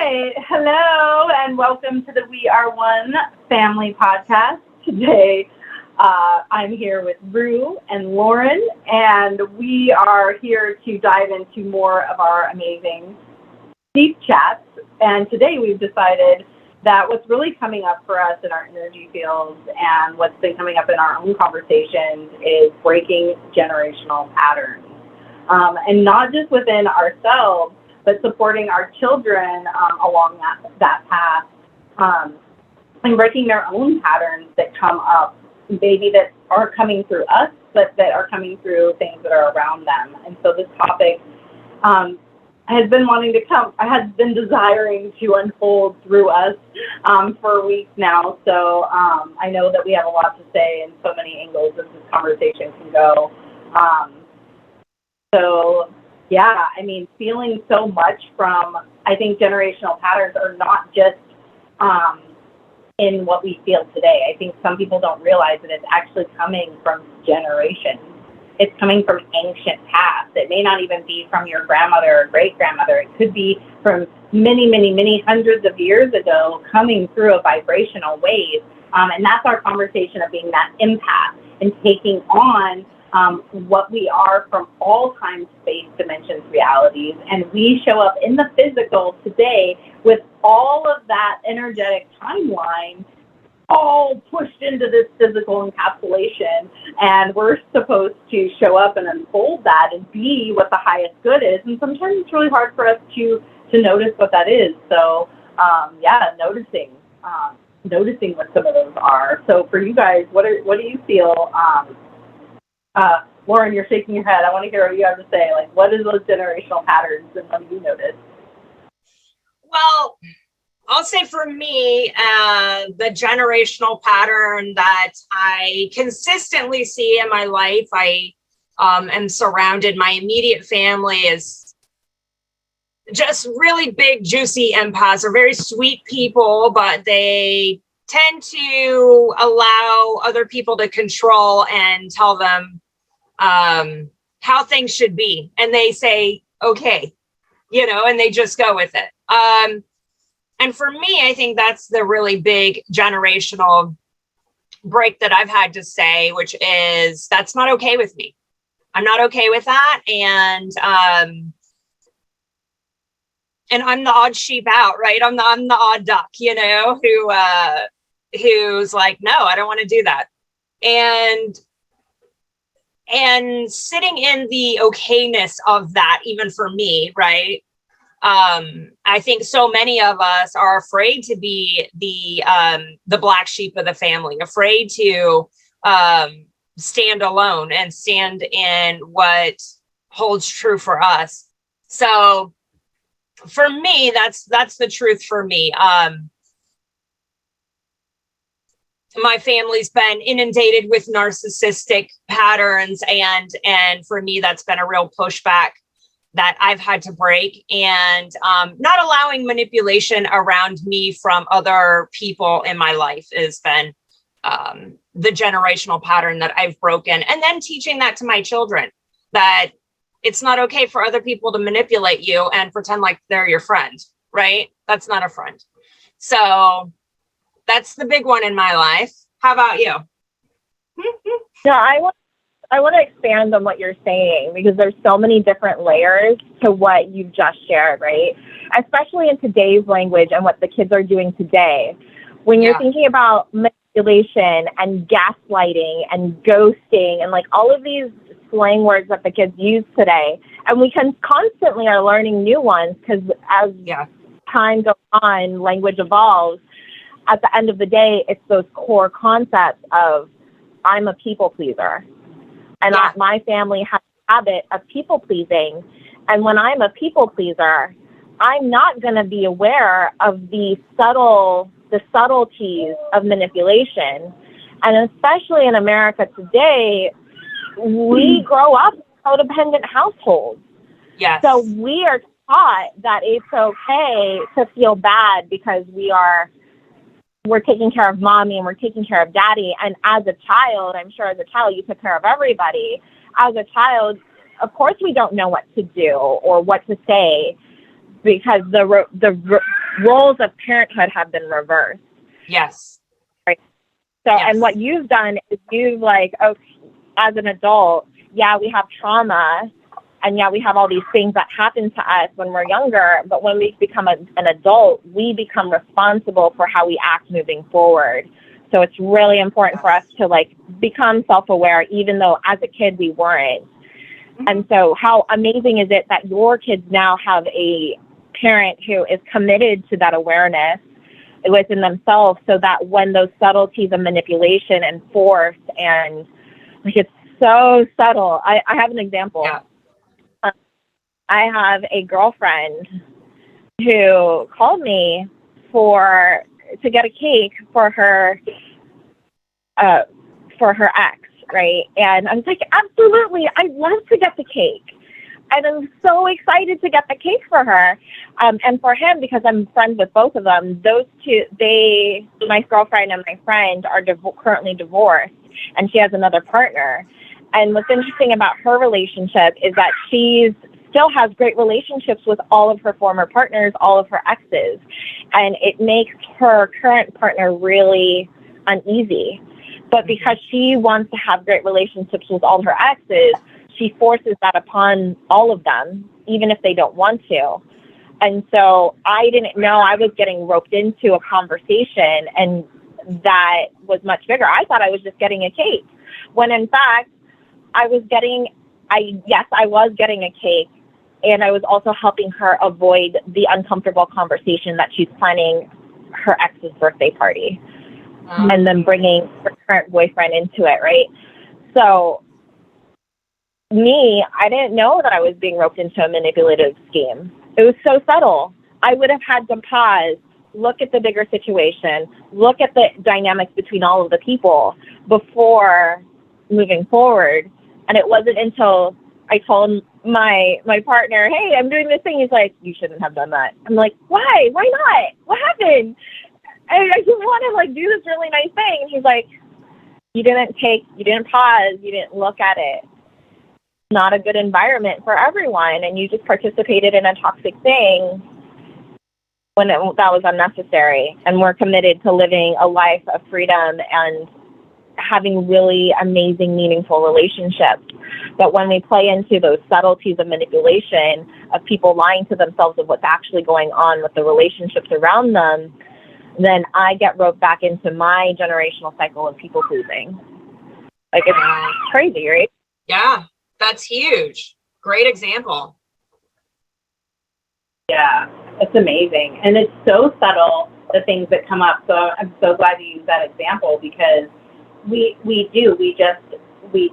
right. Hello, and welcome to the We Are One Family Podcast. Today, I'm here with Rue and Lauren, and we are here to dive into more of our amazing deep chats. And today we've decided that what's really coming up for us in our energy fields and what's been coming up in our own conversations is breaking generational patterns. And not just within ourselves, but supporting our children along that path and breaking their own patterns that come up, maybe that aren't coming through us, but that are coming through things that are around them. And so this topic has been desiring to unfold through us for weeks now. So I know that we have a lot to say and so many angles that this conversation can go. Yeah, I mean, feeling so much from, I think generational patterns are not just in what we feel today. I think some people don't realize that it's actually coming from generations. It's coming from ancient past. It may not even be from your grandmother or great-grandmother. It could be from many, many, many hundreds of years ago coming through a vibrational wave. And that's our conversation of being that empath and taking on what we are from all time, space, dimensions, realities, and we show up in the physical today with all of that energetic timeline all pushed into this physical encapsulation, and we're supposed to show up and unfold that and be what the highest good is, and sometimes it's really hard for us to notice what that is. So noticing what some of those are. So for you guys, what do you feel? Lauren, you're shaking your head. I want to hear what you have to say. Like, what is those generational patterns, and what do you notice? Well, I'll say for me, the generational pattern that I consistently see in my life, I am surrounded, my immediate family is just really big, juicy empaths. They're very sweet people, but they tend to allow other people to control and tell them how things should be. And they say, okay, and they just go with it. And for me, I think that's the really big generational break that I've had to say, which is that's not okay with me. I'm not okay with that. And I'm the odd sheep out, right? I'm the odd duck, who's like, no, I don't want to do that. And sitting in the okayness of that, even for me, right? I think so many of us are afraid to be the black sheep of the family, afraid to stand alone and stand in what holds true for us. So for me, that's the truth for me. My family's been inundated with narcissistic patterns, and for me, that's been a real pushback that I've had to break, and not allowing manipulation around me from other people in my life has been the generational pattern that I've broken. And then teaching that to my children, that it's not okay for other people to manipulate you and pretend like they're your friend, right? That's not a friend. So that's the big one in my life. How about you? Yeah, I want to expand on what you're saying, because there's so many different layers to what you've just shared, right? Especially in today's language and what the kids are doing today. When you're thinking about manipulation and gaslighting and ghosting and like all of these slang words that the kids use today, and we can constantly are learning new ones, because as time goes on, language evolves. At the end of the day, it's those core concepts of I'm a people pleaser. And my family has a habit of people pleasing. And when I'm a people pleaser, I'm not going to be aware of the subtleties of manipulation. And especially in America today, we grow up in codependent households. Yes. So we are taught that it's okay to feel bad because we're taking care of mommy and we're taking care of daddy. And as a child, I'm sure as a child, you took care of everybody. As a child, of course, we don't know what to do or what to say, because the roles of parenthood have been reversed. Yes. Right. So, Yes. and what you've done is you've like, oh, as an adult, yeah, we have trauma, and yeah, we have all these things that happen to us when we're younger, but when we become an adult, we become responsible for how we act moving forward. So it's really important for us to like become self-aware, even though as a kid we weren't. Mm-hmm. And so how amazing is it that your kids now have a parent who is committed to that awareness within themselves, so that when those subtleties of manipulation and force and like it's so subtle. I have an example. Yeah. I have a girlfriend who called me to get a cake for her ex, right? And I was like, absolutely, I'd love to get the cake. And I'm so excited to get the cake for her. And for him, because I'm friends with both of them, those two, my girlfriend and my friend are currently divorced, and she has another partner. And what's interesting about her relationship is that she still has great relationships with all of her former partners, all of her exes. And it makes her current partner really uneasy. But because she wants to have great relationships with all her exes, she forces that upon all of them, even if they don't want to. And so I didn't know I was getting roped into a conversation, and that was much bigger. I thought I was just getting a cake, when in fact, I was getting a cake, and I was also helping her avoid the uncomfortable conversation that she's planning her ex's birthday party, and then bringing her current boyfriend into it, right? So I didn't know that I was being roped into a manipulative scheme. It was so subtle. I would have had to pause, look at the bigger situation, look at the dynamics between all of the people before moving forward. And it wasn't until I told my partner, hey, I'm doing this thing. He's like, you shouldn't have done that. I'm like, why? Why not? What happened? I just want to like do this really nice thing. And he's like, you didn't pause, you didn't look at it. Not a good environment for everyone, and you just participated in a toxic thing when that was unnecessary. And we're committed to living a life of freedom and having really amazing, meaningful relationships. But when we play into those subtleties of manipulation, of people lying to themselves of what's actually going on with the relationships around them, then I get roped back into my generational cycle of people pleasing. Like, it's crazy, right? Yeah, that's huge. Great example. Yeah, it's amazing. And it's so subtle, the things that come up. So I'm so glad you used that example, because we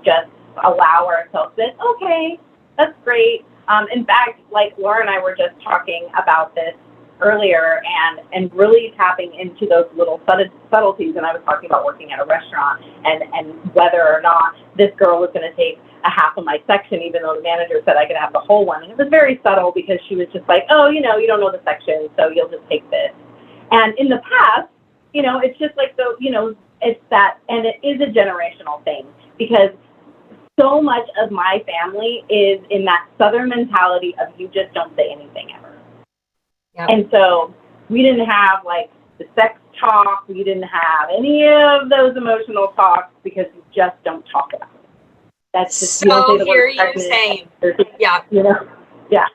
just allow ourselves this, okay, that's great. In fact, like Laura and I were just talking about this earlier, and really tapping into those little subtleties. And I was talking about working at a restaurant and whether or not this girl was going to take a half of my section, even though the manager said I could have the whole one. And it was very subtle, because she was just like, oh, you don't know the section, so you'll just take this. And in the past, it's just like it's that, and it is a generational thing, because so much of my family is in that Southern mentality of you just don't say anything ever. Yep. And so we didn't have like the sex talk. We didn't have any of those emotional talks, because you just don't talk about it. That's just, so hear you saying, yeah. Yeah.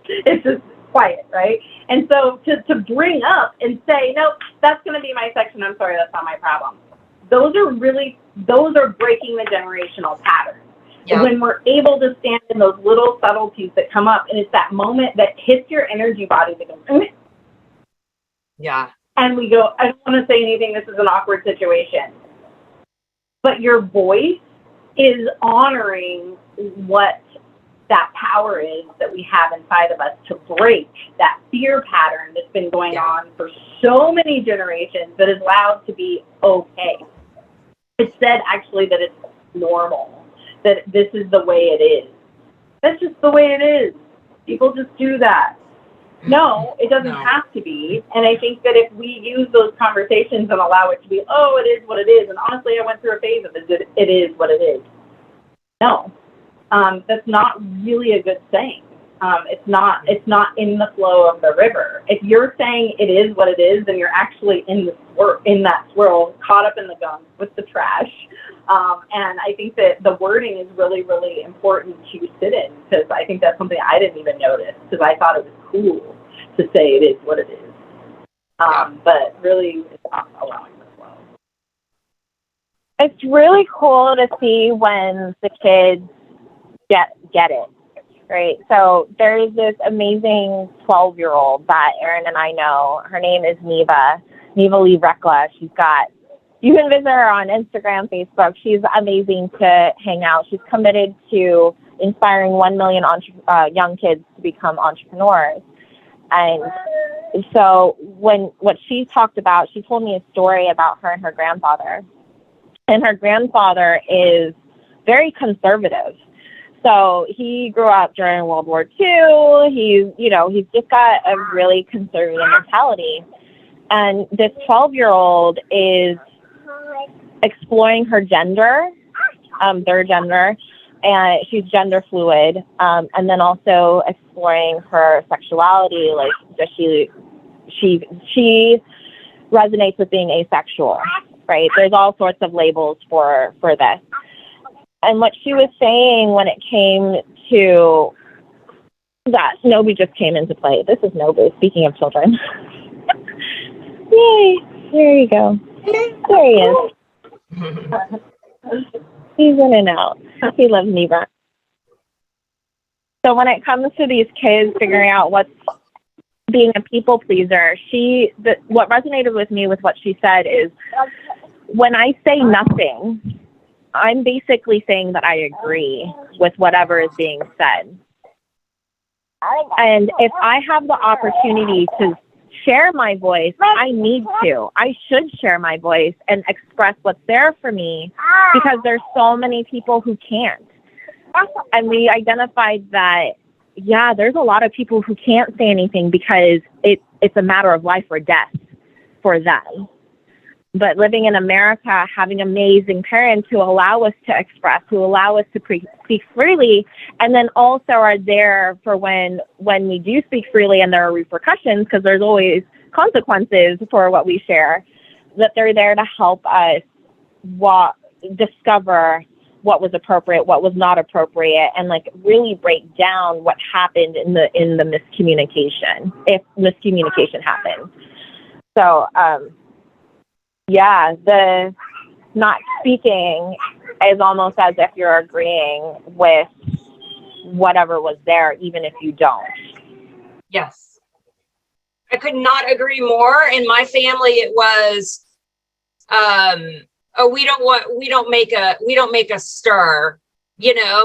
It's just quiet, right? And so to bring up and say, nope, that's going to be my section. I'm sorry, that's not my problem. Those are breaking the generational pattern. Yeah. When we're able to stand in those little subtleties that come up, and it's that moment that hits your energy body that goes, yeah. And we go, I don't want to say anything, this is an awkward situation. But your voice is honoring what that power is that we have inside of us to break that fear pattern that's been going on for so many generations, that is allowed to be okay. It's said actually that it's normal, that this is the way it is. That's just the way it is. People just do that. No, it doesn't have to be. And I think that if we use those conversations and allow it to be, oh, it is what it is. And honestly, I went through a phase of it is what it is. No, that's not really a good thing. It's not in the flow of the river. If you're saying it is what it is, then you're actually in that swirl, caught up in the gunk with the trash. And I think that the wording is really, really important to sit in, because I think that's something I didn't even notice, because I thought it was cool to say it is what it is. But really, it's not allowing the flow. It's really cool to see when the kids get it, right? So there's this amazing 12-year-old that Erin and I know. Her name is Neva Lee Rekla. You can visit her on Instagram, Facebook. She's amazing to hang out. She's committed to inspiring 1 million young kids to become entrepreneurs. And so what she talked about, she told me a story about her and her grandfather. And her grandfather is very conservative. So he grew up during World War II. He's just got a really conservative mentality. And this 12-year-old is exploring her gender, their gender, and she's gender fluid. And then also exploring her sexuality, like does she resonates with being asexual, right? There's all sorts of labels for this. And what she was saying when it came to that, Nobu just came into play. This is Nobu, speaking of children. Yay, there you go. There he is. He's in and out. He loves Neva. So when it comes to these kids figuring out what's being a people pleaser, what resonated with me with what she said is, when I say nothing, I'm basically saying that I agree with whatever is being said. And if I have the opportunity to share my voice, I need to. I should share my voice and express what's there for me, because there's so many people who can't. And we identified that, there's a lot of people who can't say anything because it's a matter of life or death for them. But living in America, having amazing parents who allow us to express, who allow us to speak freely, and then also are there for when we do speak freely and there are repercussions, because there's always consequences for what we share, that they're there to help us discover what was appropriate, what was not appropriate, and like really break down what happened in the miscommunication, if miscommunication happened. So, the not speaking is almost as if you're agreeing with whatever was there, even if you don't. Yes. I could not agree more. In my family, it was, we don't make a stir,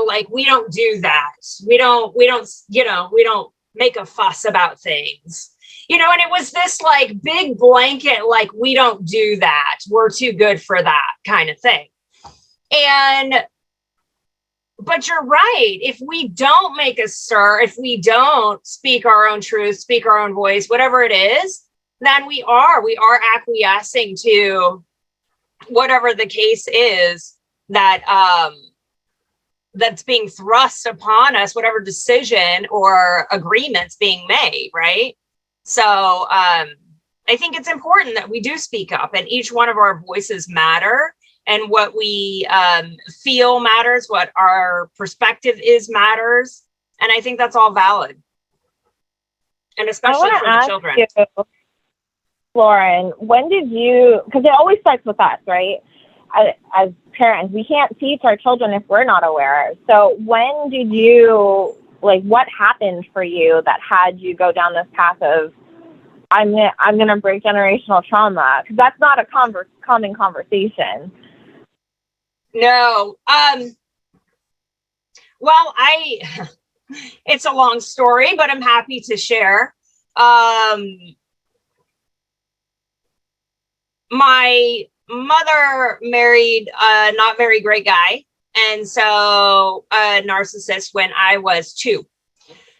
like we don't do that. We don't make a fuss about things. And it was this like big blanket, like, we don't do that. We're too good for that kind of thing. But you're right. If we don't make a stir, if we don't speak our own truth, speak our own voice, whatever it is, then we are acquiescing to whatever the case is that, that's being thrust upon us, whatever decision or agreements being made. Right. So I think it's important that we do speak up, and each one of our voices matter, and what we feel matters, what our perspective is matters. And I think that's all valid. And especially for the children. You, Lauren, when did you, because it always starts with us, right? As parents, we can't teach our children if we're not aware. So when did you, what happened for you that had you go down this path of, I'm gonna break generational trauma? Because that's not a common conversation. No. Well, it's a long story, but I'm happy to share. My mother married a not very great guy, and so a narcissist, when I was 2.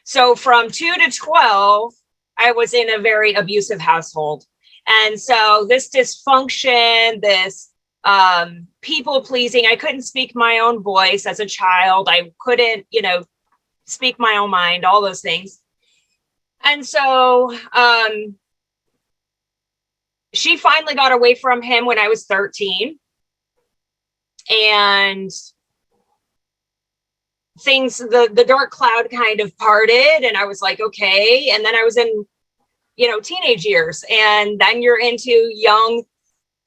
So from 2 to 12, I was in a very abusive household. And so this dysfunction, this people pleasing, I couldn't speak my own voice as a child. I couldn't, speak my own mind, all those things. And so she finally got away from him when I was 13. And things, the dark cloud kind of parted, and I was like, okay. And then I was in, teenage years, and then you're into young,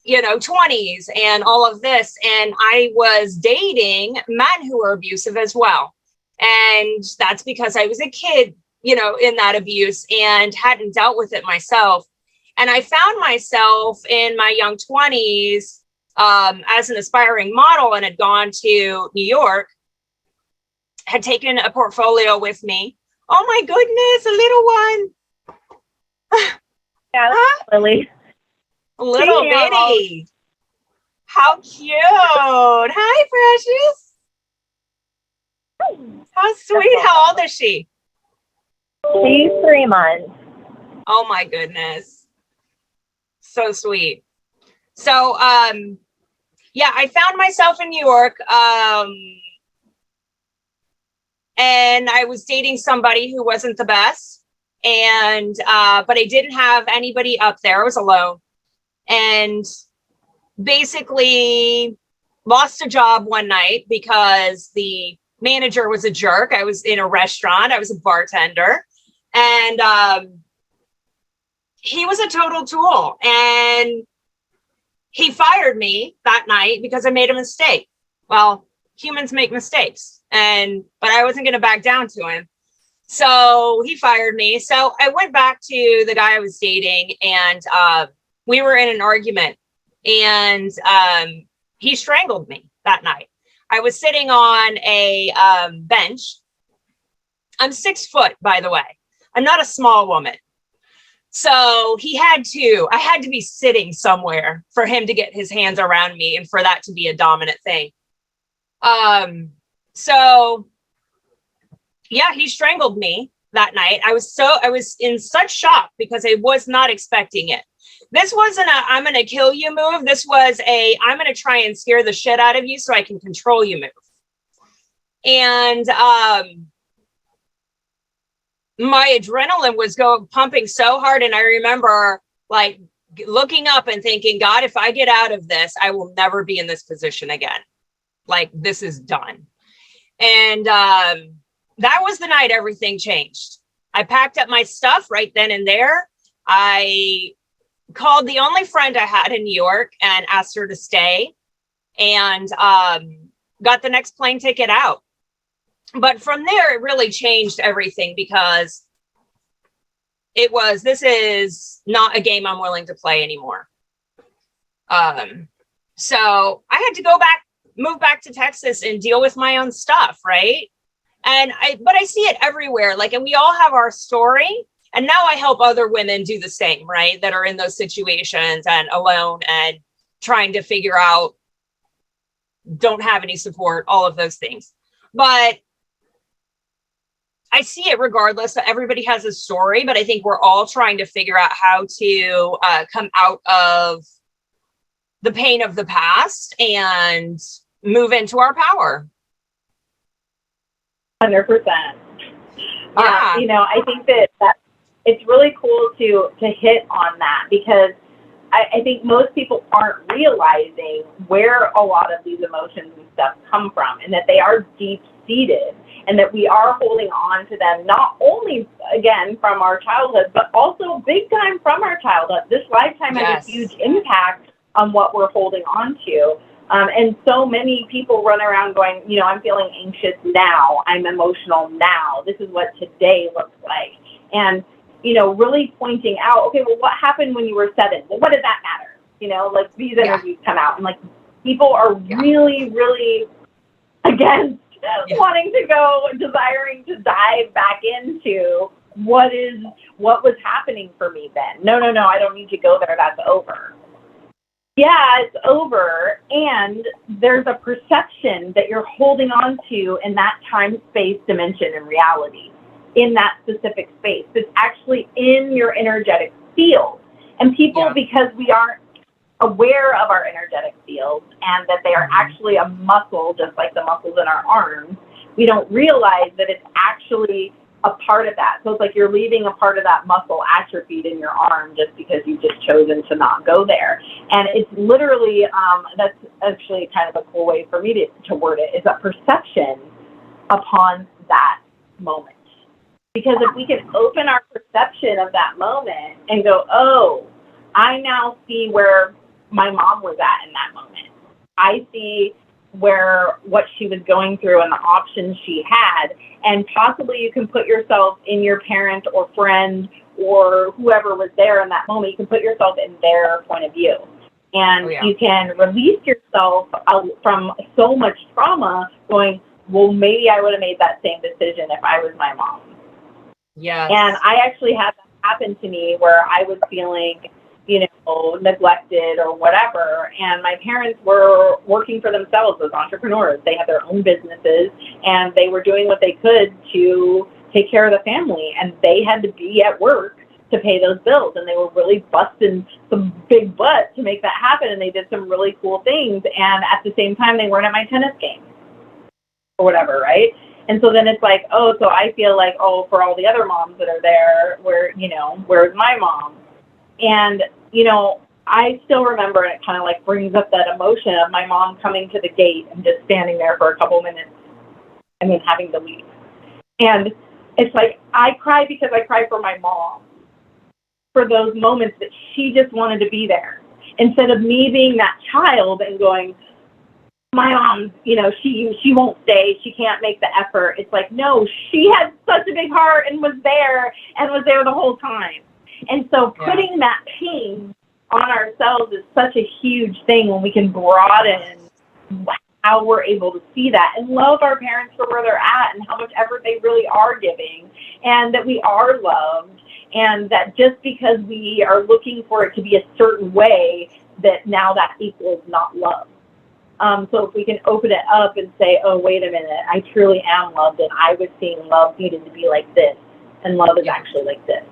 20s and all of this. And I was dating men who were abusive as well. And that's because I was a kid, in that abuse and hadn't dealt with it myself. And I found myself in my young 20s as an aspiring model, and had gone to New York, had taken a portfolio with me. Oh my goodness, a little one. Yeah, Lily. Little bitty. How cute. Hi, precious. How sweet. How old is she? She's 3 months. Oh my goodness. So sweet. So, yeah, I found myself in New York, and I was dating somebody who wasn't the best, and but I didn't have anybody up there. I was alone, and basically lost a job one night because the manager was a jerk. I was in a restaurant. I was a bartender, and he was a total tool, and he fired me that night because I made a mistake. Well, humans make mistakes, but I wasn't going to back down to him. So he fired me. So I went back to the guy I was dating, and we were in an argument, and he strangled me that night. I was sitting on a bench. I'm 6 foot, by the way. I'm not a small woman. So I had to be sitting somewhere for him to get his hands around me and for that to be a dominant thing. So yeah, he strangled me that night. I was in such shock because I was not expecting it. This wasn't I'm going to kill you move. This was I'm going to try and scare the shit out of you so I can control you move. And, my adrenaline was pumping so hard. And I remember like looking up and thinking, God, if I get out of this, I will never be in this position again. Like, this is done. And that was the night everything changed. I packed up my stuff right then and there. I called the only friend I had in New York and asked her to stay, and got the next plane ticket out. But from there, it really changed everything because this is not a game I'm willing to play anymore. So I had to move back to Texas and deal with my own stuff, right? But I see it everywhere. Like, and we all have our story. And now I help other women do the same, right? That are in those situations and alone and trying to figure out, don't have any support, all of those things. But I see it regardless. Everybody has a story, but I think we're all trying to figure out how to come out of the pain of the past and move into our power. 100%. Yeah. I think that it's really cool to hit on that, because I think most people aren't realizing where a lot of these emotions and stuff come from, and that they are deep-seated, and that we are holding on to them, not only, again, from our childhood, but also big time from our childhood. This lifetime has a huge impact on what we're holding on to. And so many people run around going, I'm feeling anxious now. I'm emotional now. This is what today looks like. And, really pointing out, okay, well, what happened when you were 7? Well, what did that matter? Like, these interviews come out, and like, people are really, really against wanting to go, desiring to dive back into what was happening for me then. No, I don't need to go there. That's over. Yeah, it's over. And there's a perception that you're holding on to in that time, space, dimension, and reality, in that specific space. It's actually in your energetic field. And people, because we aren't aware of our energetic fields, and that they are actually a muscle, just like the muscles in our arms, we don't realize that it's actually a part of that. So it's like you're leaving a part of that muscle atrophied in your arm just because you've just chosen to not go there. And it's literally, that's actually kind of a cool way for me to word it, is a perception upon that moment. Because if we can open our perception of that moment and go, oh, I now see where my mom was at in that moment. I see what she was going through and the options she had, and possibly you can put yourself in your parent or friend or whoever was there in that moment. You can put yourself in their point of view, and you can release yourself from so much trauma going, well, maybe I would have made that same decision if I was my mom. Yeah. And I actually had that happen to me where I was feeling, neglected or whatever. And my parents were working for themselves as entrepreneurs. They had their own businesses and they were doing what they could to take care of the family. And they had to be at work to pay those bills. And they were really busting some big butt to make that happen. And they did some really cool things. And at the same time, they weren't at my tennis game or whatever, right? And so then it's like, oh, so I feel like, oh, for all the other moms that are there, where's my mom? And, I still remember, and it kind of like brings up that emotion of my mom coming to the gate and just standing there for a couple minutes and then having to leave. And it's like, I cry because I cry for my mom, for those moments that she just wanted to be there. Instead of me being that child and going, my mom, she won't stay. She can't make the effort. It's like, no, she had such a big heart and was there the whole time. And so putting that pain on ourselves is such a huge thing when we can broaden how we're able to see that and love our parents for where they're at and how much effort they really are giving, and that we are loved, and that just because we are looking for it to be a certain way, that now that equals not love. So if we can open it up and say, oh, wait a minute, I truly am loved, and I was seeing love needed to be like this, and love is actually like this.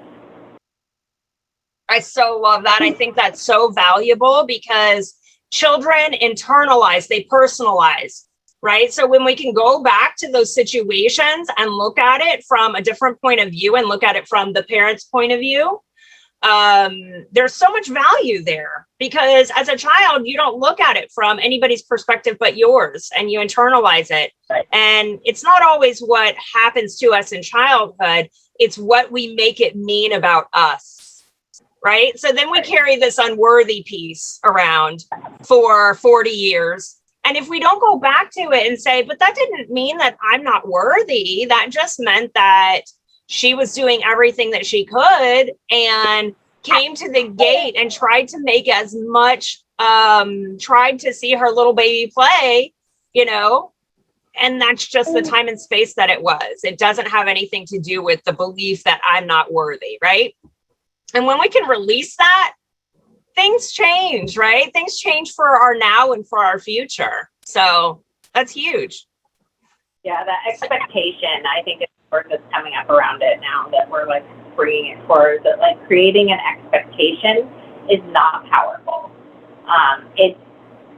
I so love that. I think that's so valuable because children internalize, they personalize, right? So when we can go back to those situations and look at it from a different point of view and look at it from the parent's point of view, there's so much value there, because as a child, you don't look at it from anybody's perspective but yours, and you internalize it. Right. And it's not always what happens to us in childhood. It's what we make it mean about us. Right. So then we carry this unworthy piece around for 40 years. And if we don't go back to it and say, but that didn't mean that I'm not worthy, that just meant that she was doing everything that she could and came to the gate and tried to make as much, tried to see her little baby play, and that's just the time and space that it was. It doesn't have anything to do with the belief that I'm not worthy. Right. And when we can release that, things change, right? Things change for our now and for our future. So that's huge. Yeah, that expectation, I think, is the word that's coming up around it now that we're like bringing it forward. That like creating an expectation is not powerful. It's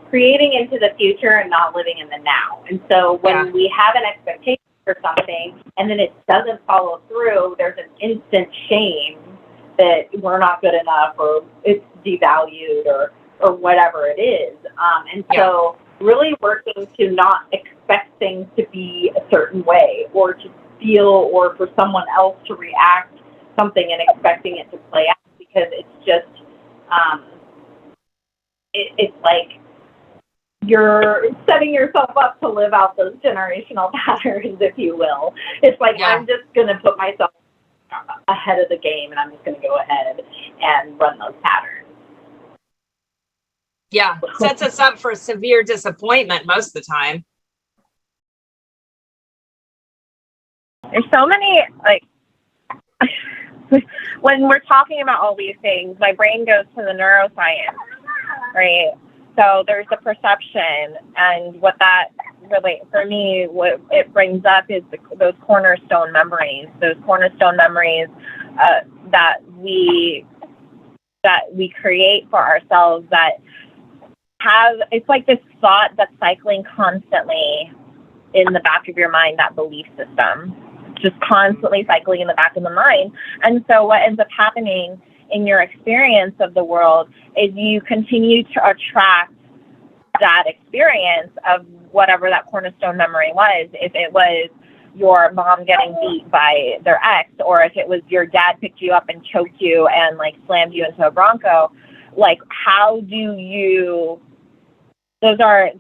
creating into the future and not living in the now. And so when we have an expectation for something and then it doesn't follow through, there's an instant shame that we're not good enough, or it's devalued, or whatever it is. So really working to not expect things to be a certain way, or to feel, or for someone else to react something and expecting it to play out, because it's just, it's like you're setting yourself up to live out those generational patterns, if you will. It's like, I'm just going to put myself ahead of the game, and I'm just going to go ahead and run those patterns. Yeah, sets us up for severe disappointment most of the time. There's so many, like, when we're talking about all these things, my brain goes to the neuroscience, right? So there's the perception, and what that really, for me, what it brings up is those cornerstone memories that we create for ourselves, that have, it's like this thought that's cycling constantly in the back of your mind, that belief system, just constantly cycling in the back of the mind. And so what ends up happening in your experience of the world is you continue to attract that experience of whatever that cornerstone memory was. If it was your mom getting beat by their ex, or if it was your dad picked you up and choked you and like slammed you into a Bronco, like how do you, those are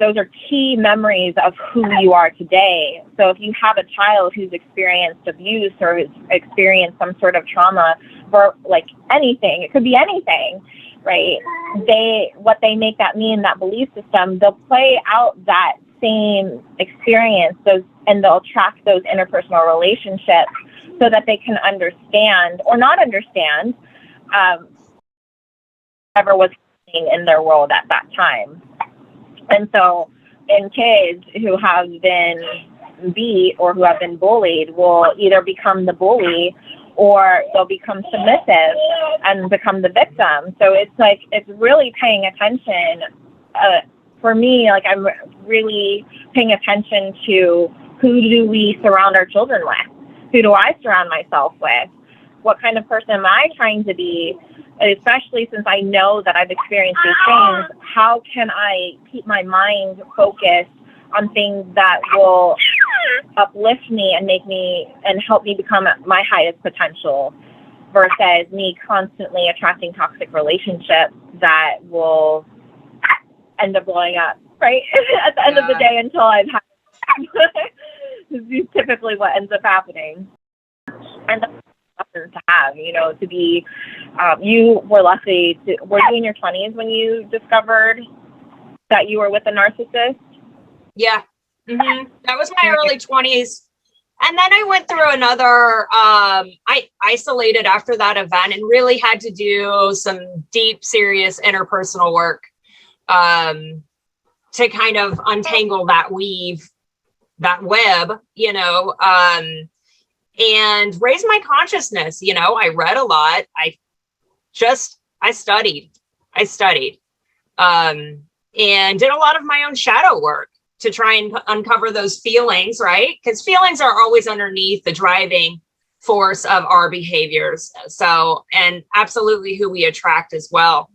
key memories of who you are today. So if you have a child who's experienced abuse or who's experienced some sort of trauma, for like anything, it could be anything, right? What they make that mean, that belief system, they'll play out that same experience, and they'll track those interpersonal relationships so that they can understand or not understand whatever was happening in their world at that time. And so in kids who have been beat or who have been bullied will either become the bully or they'll become submissive and become the victim. So it's like, it's really paying attention. For me, like I'm really paying attention to who do we surround our children with? Who do I surround myself with? What kind of person am I trying to be? Especially since I know that I've experienced these things, how can I keep my mind focused on things that will uplift me and make me and help me become my highest potential, versus me constantly attracting toxic relationships that will end up blowing up, right? At the end of the day, until I've had this is typically what ends up happening. And that's to have, you know, to be, you were lucky to, were you in your 20s when you discovered that you were with a narcissist? Yeah. Mm-hmm. That was my early 20s. And then I went through another, I isolated after that event and really had to do some deep, serious interpersonal work to kind of untangle that weave, that web, you know, and raise my consciousness. You know, I read a lot. I studied, and did a lot of my own shadow work to try and uncover those feelings, right? Because feelings are always underneath the driving force of our behaviors. So, and absolutely who we attract as well.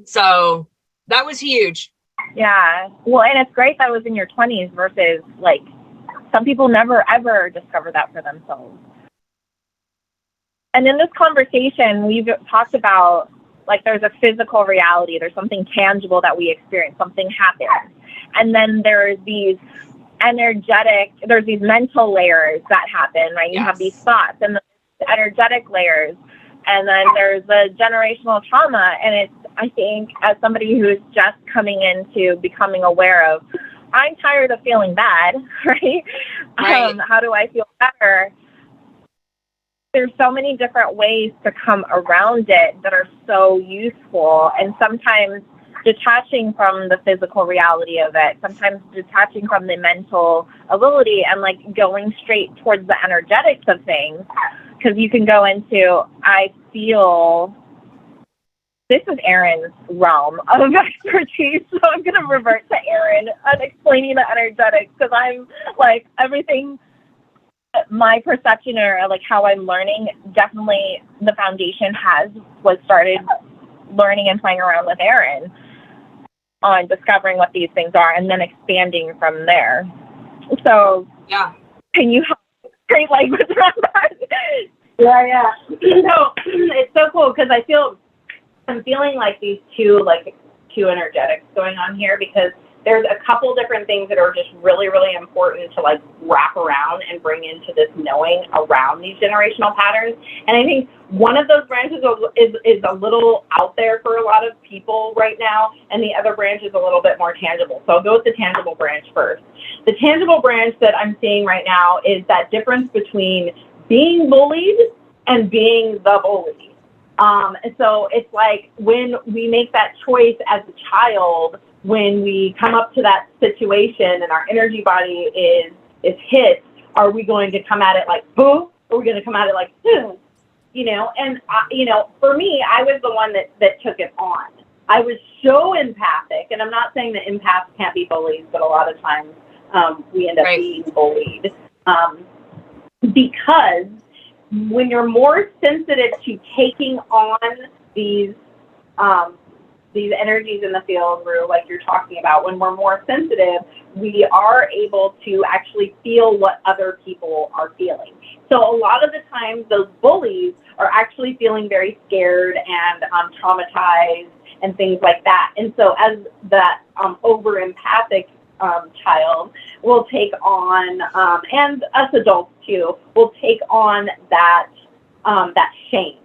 So that was huge. Yeah. Well, and it's great that it was in your 20s versus like some people never ever discover that for themselves. And in this conversation, we've talked about like there's a physical reality, there's something tangible that we experience, something happens. And then there's these there's these mental layers that happen, right? You have these thoughts and the energetic layers. And then there's the generational trauma. And it's, I think, as somebody who is just coming into becoming aware of, I'm tired of feeling bad, right? How do I feel better? There's so many different ways to come around it that are so useful. And sometimes detaching from the physical reality of it, sometimes detaching from the mental ability and like going straight towards the energetics of things. Because you can go into, I feel, this is Erin's realm of expertise, so I'm going to revert to Erin on explaining the energetics, because I'm like, everything, my perception or like how I'm learning, definitely the foundation was started learning and playing around with Erin on discovering what these things are and then expanding from there. So, can you help create language around that? Yeah. No, it's so cool because I'm feeling like these two energetics going on here, because there's a couple different things that are just really, really important to like wrap around and bring into this knowing around these generational patterns. And I think one of those branches is a little out there for a lot of people right now, and the other branch is a little bit more tangible. So I'll go with the tangible branch first. The tangible branch that I'm seeing right now is that difference between being bullied and being the bully. So it's like when we make that choice as a child, when we come up to that situation and our energy body is hit, are we going to come at it like, boo? Or are we going to come at it like, you know? And, for me, I was the one that took it on. I was so empathic, and I'm not saying that empaths can't be bullies, but a lot of times we end up being bullied. Because when you're more sensitive to taking on these energies in the field, like you're talking about, when we're more sensitive, we are able to actually feel what other people are feeling. So a lot of the times those bullies are actually feeling very scared and traumatized and things like that. And so as that over-empathic child will take on, and us adults too, will take on that shame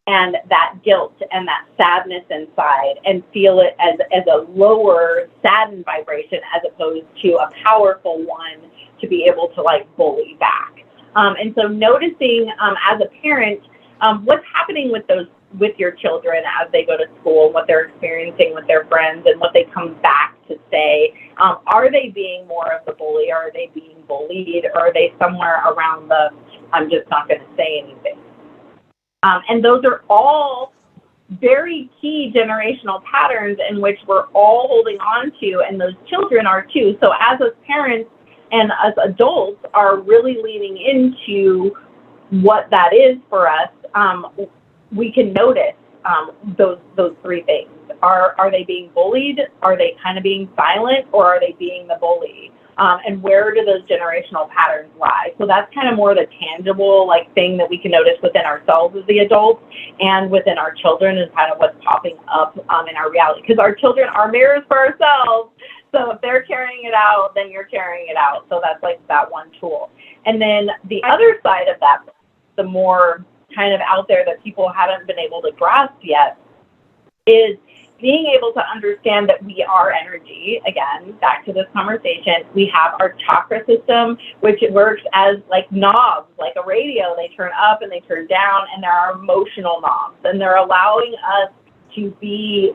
and that guilt and that sadness inside and feel it as a lower, saddened vibration as opposed to a powerful one to be able to bully back. And so noticing as a parent what's happening with your children as they go to school, and what they're experiencing with their friends and what they come back to say. Are they being more of the bully, or are they being bullied, or are they somewhere around the I'm just not going to say anything? And those are all very key generational patterns in which we're all holding on to, and those children are too. So as parents and as adults are really leaning into what that is for us, we can notice those three things. Are they being bullied? Are they kind of being silent? Or are they being the bully? And where do those generational patterns lie? So that's kind of more the tangible thing that we can notice within ourselves as the adults, and within our children is kind of what's popping up in our reality. Because our children are mirrors for ourselves. So if they're carrying it out, then you're carrying it out. So that's that one tool. And then the other side of that, the more kind of out there that people haven't been able to grasp yet, is being able to understand that we are energy. Again, back to this conversation, we have our chakra system, which works as knobs, like a radio. They turn up and they turn down, and there are emotional knobs, and they're allowing us to be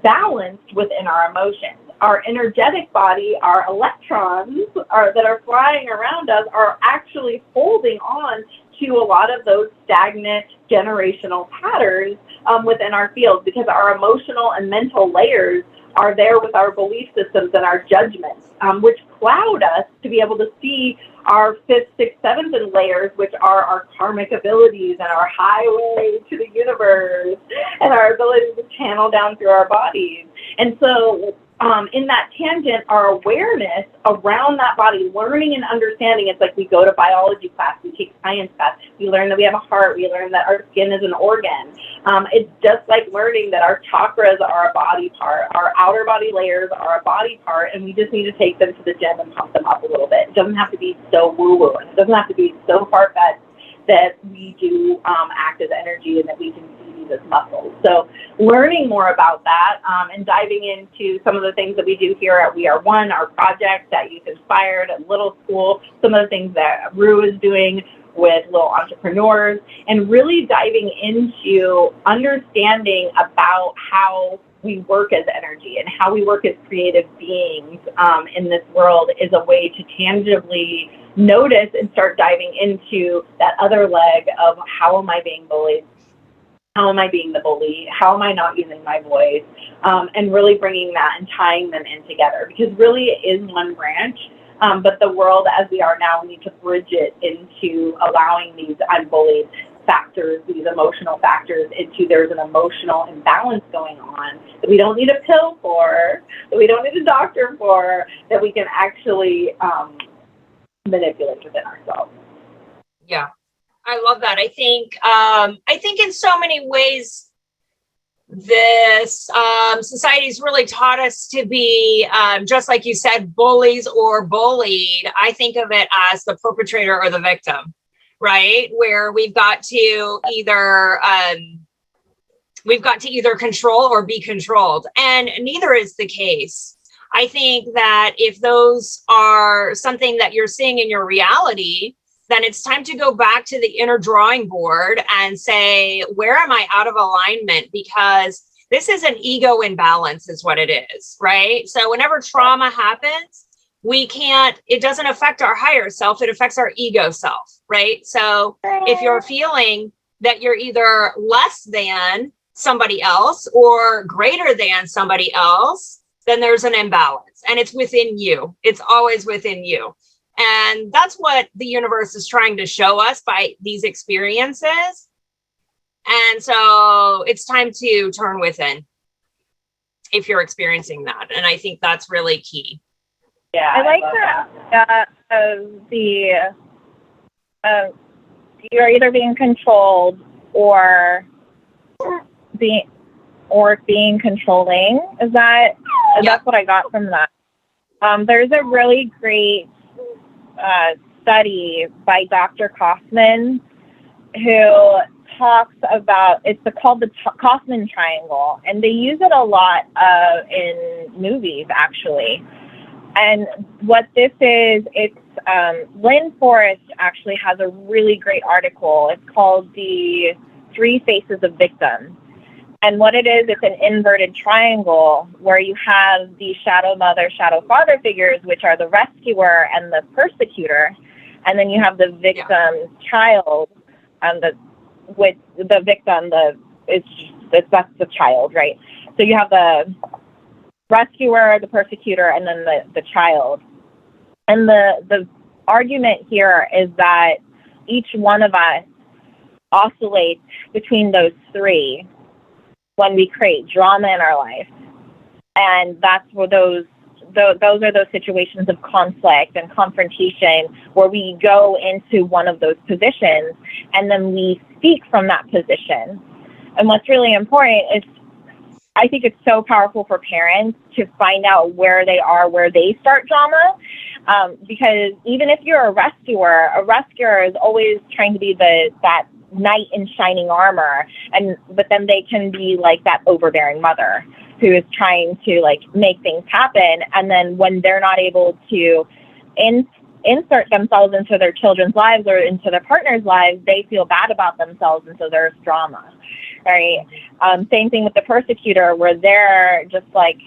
balanced within our emotions. Our energetic body, our electrons that are flying around us, are actually holding on to a lot of those stagnant generational patterns within our field, because our emotional and mental layers are there with our belief systems and our judgments, which cloud us to be able to see our 5th, 6th, 7th layers, which are our karmic abilities and our highway to the universe and our ability to channel down through our bodies. And so in that tangent, our awareness around that body, learning and understanding, it's like we go to biology class, we take science class, we learn that we have a heart, we learn that our skin is an organ. It's just like learning that our chakras are a body part, our outer body layers are a body part, and we just need to take them to the gym and pump them up a little bit. It doesn't have to be so woo-woo, and it doesn't have to be so far-fetched that we do act as energy and that we can see these as muscles. So learning more about that and diving into some of the things that we do here at We Are One, our projects at Youth Inspired, at Little School, some of the things that Rue is doing with little entrepreneurs, and really diving into understanding about how we work as energy and how we work as creative beings in this world is a way to tangibly notice and start diving into that other leg of how am I being bullied? How am I being the bully? How am I not using my voice? And really bringing that and tying them in together, because really it is one branch. But the world as we are now, we need to bridge it into allowing these unbullied factors, these emotional factors, into there's an emotional imbalance going on that we don't need a pill for, that we don't need a doctor for, that we can actually manipulate within ourselves. Yeah, I love that. I think in so many ways, this society's really taught us to be, just like you said, bullies or bullied. I think of it as the perpetrator or the victim, right? Where we've got to either control or be controlled, and neither is the case. I think that if those are something that you're seeing in your reality, then it's time to go back to the inner drawing board and say, where am I out of alignment? Because this is an ego imbalance is what it is, right? So whenever trauma happens, it doesn't affect our higher self, it affects our ego self, right? So if you're feeling that you're either less than somebody else or greater than somebody else, then there's an imbalance, and it's within you. It's always within you. And that's what the universe is trying to show us by these experiences. And so it's time to turn within if you're experiencing that. And I think that's really key. Yeah, I like that. You're either being controlled or being controlling. That's what I got from that. There's a really great study by Dr. Kaufman who talks about, it's called the Kaufman triangle, and they use it a lot in movies, actually. And what this is, it's Lynn Forrest actually has a really great article. It's called The Three Faces of Victims. And what it is, it's an inverted triangle where you have the shadow mother, shadow father figures, which are the rescuer and the persecutor. And then you have the victim's child, with the victim, that's the child, right? So you have the rescuer, the persecutor, and then the child. And the argument here is that each one of us oscillates between those three when we create drama in our life. And that's where those are those situations of conflict and confrontation where we go into one of those positions and then we speak from that position. And what's really important is, I think it's so powerful for parents to find out where they are, where they start drama. Because even if you're a rescuer is always trying to be that knight in shining armor, but then they can be like that overbearing mother who is trying to like make things happen, and then when they're not able to insert themselves into their children's lives or into their partner's lives, they feel bad about themselves, and so there's drama, right? Same thing with the persecutor, where they're just like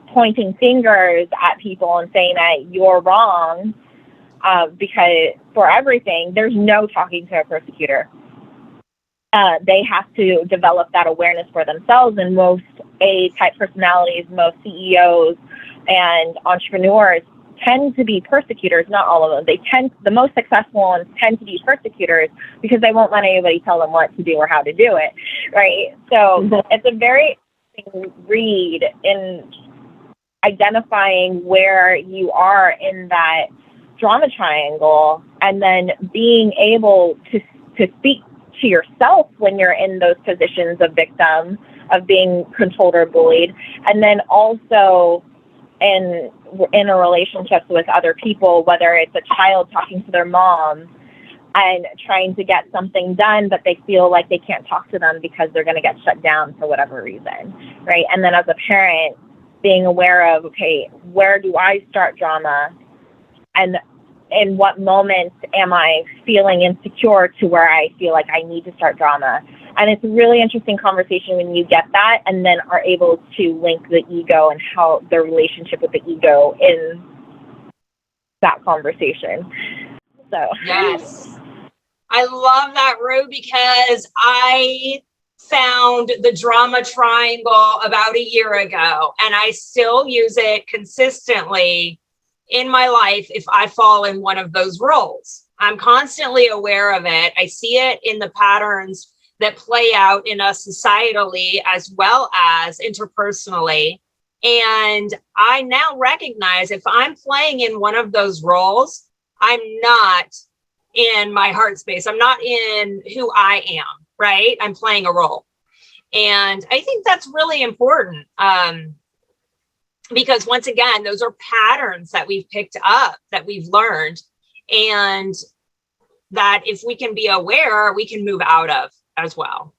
pointing fingers at people and saying that you're wrong, because for everything, there's no talking to a persecutor. They have to develop that awareness for themselves, and most A-type personalities, most CEOs and entrepreneurs tend to be persecutors. Not all of them. The most successful ones tend to be persecutors because they won't let anybody tell them what to do or how to do it, right? So it's a very interesting read in identifying where you are in that drama triangle, and then being able to speak to yourself when you're in those positions of victim, of being controlled or bullied, and then also in a relationship with other people, whether it's a child talking to their mom and trying to get something done, but they feel like they can't talk to them because they're going to get shut down for whatever reason, right? And then as a parent, being aware of, okay, where do I start drama, and in what moments am I feeling insecure to where I feel like I need to start drama. And it's a really interesting conversation when you get that and then are able to link the ego and how the relationship with the ego in that conversation. So yes, I love that, Rue, because I found the drama triangle about a year ago, and I still use it consistently in my life if I fall in one of those roles. I'm constantly aware of it. I see it in the patterns that play out in us societally as well as interpersonally. And I now recognize if I'm playing in one of those roles, I'm not in my heart space. I'm not in who I am, right? I'm playing a role. And I think that's really important. Because once again, those are patterns that we've picked up, that we've learned, and that if we can be aware, we can move out of as well.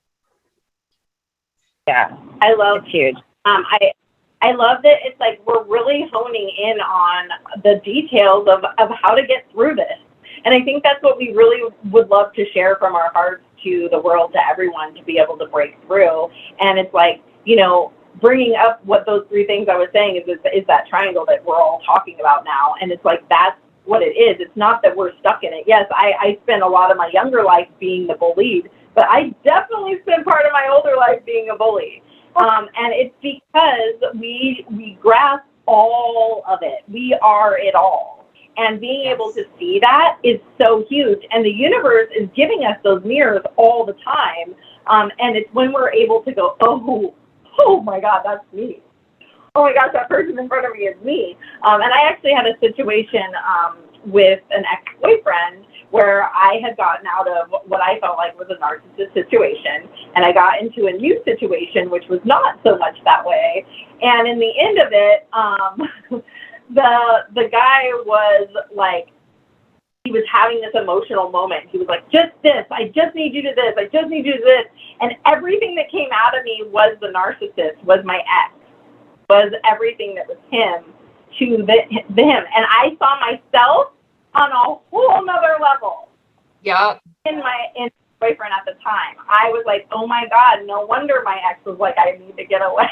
Yeah, I love it's huge. I love that it's like we're really honing in on the details of how to get through this. And I think that's what we really would love to share from our hearts to the world, to everyone, to be able to break through. And it's like, you know, bringing up what those three things I was saying is that triangle that we're all talking about now. And it's like, that's what it is. It's not that we're stuck in it. Yes, I spent a lot of my younger life being the bullied, but I definitely spent part of my older life being a bully. And it's because we grasp all of it. We are it all. And being able to see that is so huge. And the universe is giving us those mirrors all the time. And it's when we're able to go, oh my God, that's me. Oh my gosh, that person in front of me is me. And I actually had a situation with an ex-boyfriend where I had gotten out of what I felt like was a narcissist situation, and I got into a new situation which was not so much that way. And in the end of it, the guy was like, he was having this emotional moment. He was like, just this, I just need you to this, I just need you to this. And everything that came out of me was the narcissist, was my ex, was everything that was him to him. And I saw myself on a whole nother level. Yeah. In my boyfriend at the time. I was like, oh my God, no wonder my ex was like, I need to get away.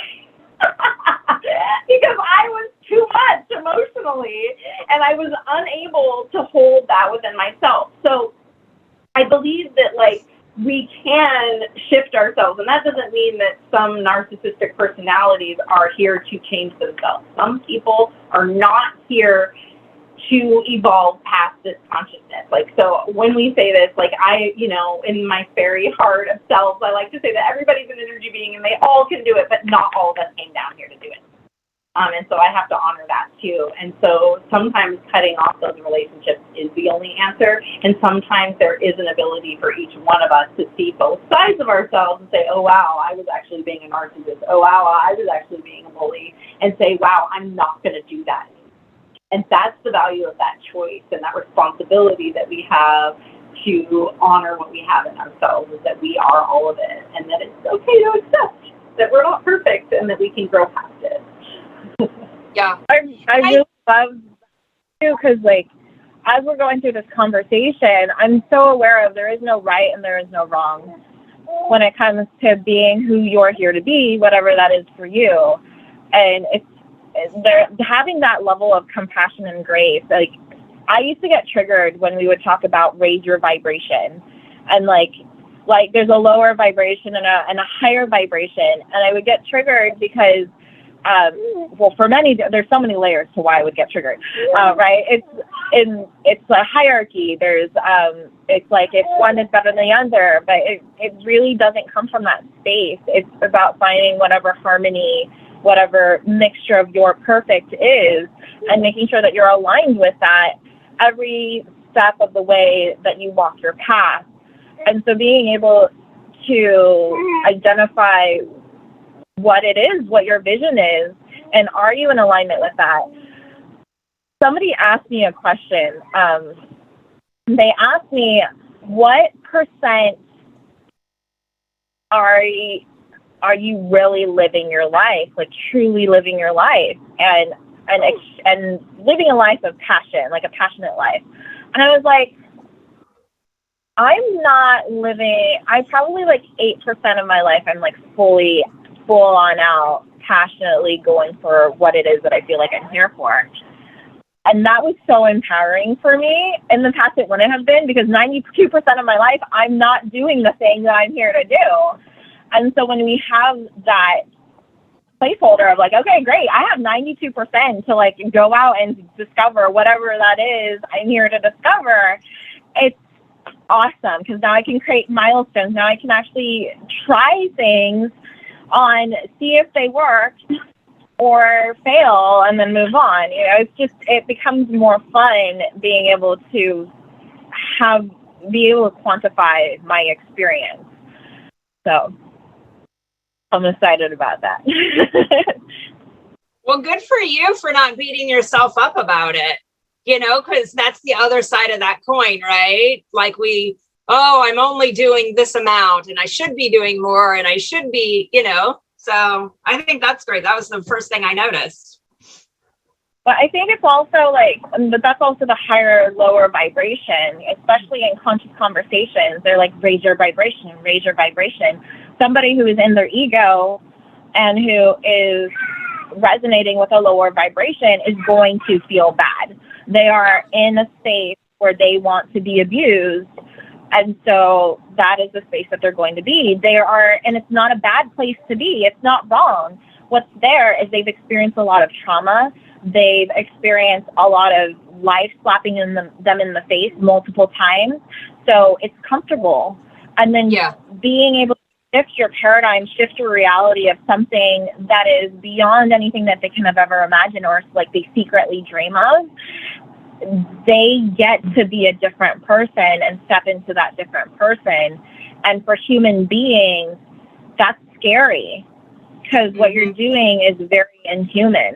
Because I was too much emotionally, and I was unable to hold that within myself. So I believe that, like, we can shift ourselves, and that doesn't mean that some narcissistic personalities are here to change themselves. Some people are not here to evolve past this consciousness. Like, so when we say this, like, I, you know, in my very heart of selves, I like to say that everybody's an energy being and they all can do it, but not all of us came down here to do it. And so I have to honor that too. And so sometimes cutting off those relationships is the only answer. And sometimes there is an ability for each one of us to see both sides of ourselves and say, oh, wow, I was actually being a narcissist. Oh, wow, I was actually being a bully. And say, wow, I'm not going to do that. And that's the value of that choice and that responsibility that we have to honor what we have in ourselves, is that we are all of it, and that it's okay to accept that we're not perfect and that we can grow past it. Yeah. I really love too, because, like, as we're going through this conversation, I'm so aware of there is no right and there is no wrong when it comes to being who you're here to be, whatever that is for you. And it's having that level of compassion and grace. Like, I used to get triggered when we would talk about raise your vibration, and like there's a lower vibration and a higher vibration, and I would get triggered because for many, there's so many layers to why I would get triggered, right? It's a hierarchy. There's it's like if one is better than the other, but it really doesn't come from that space. It's about finding whatever harmony, whatever mixture of your perfect is, and making sure that you're aligned with that every step of the way that you walk your path. And so being able to identify what it is, what your vision is, and are you in alignment with that? Somebody asked me a question. They asked me, what percent are you really living your life, like truly living your life, and living a life of passion, like a passionate life? And I was like, I'm not living, I probably like 8% of my life I'm like full on out, passionately going for what it is that I feel like I'm here for. And that was so empowering for me. In the past, it wouldn't have been, because 92% of my life, I'm not doing the thing that I'm here to do. And so when we have that placeholder of like, okay, great, I have 92% to like go out and discover whatever that is I'm here to discover, it's awesome, because now I can create milestones. Now I can actually try things on, see if they work or fail, and then move on. You know, it's just, it becomes more fun being able to be able to quantify my experience. So I'm excited about that. Well, good for you for not beating yourself up about it, you know, because that's the other side of that coin, right? Like I'm only doing this amount and I should be doing more and I should be, you know, so I think that's great. That was the first thing I noticed. But I think it's also like, but that's also the higher, lower vibration, especially in conscious conversations. They're like, raise your vibration, raise your vibration. Somebody who is in their ego and who is resonating with a lower vibration is going to feel bad. They are in a space where they want to be abused. And so that is the space that they're going to be. And it's not a bad place to be. It's not wrong. What's there is they've experienced a lot of trauma. They've experienced a lot of life slapping them in the face multiple times. So it's comfortable. And then being able to shift your paradigm, shift your reality of something that is beyond anything that they can have ever imagined or like they secretly dream of, they get to be a different person and step into that different person. And for human beings, that's scary because what you're doing is very inhuman.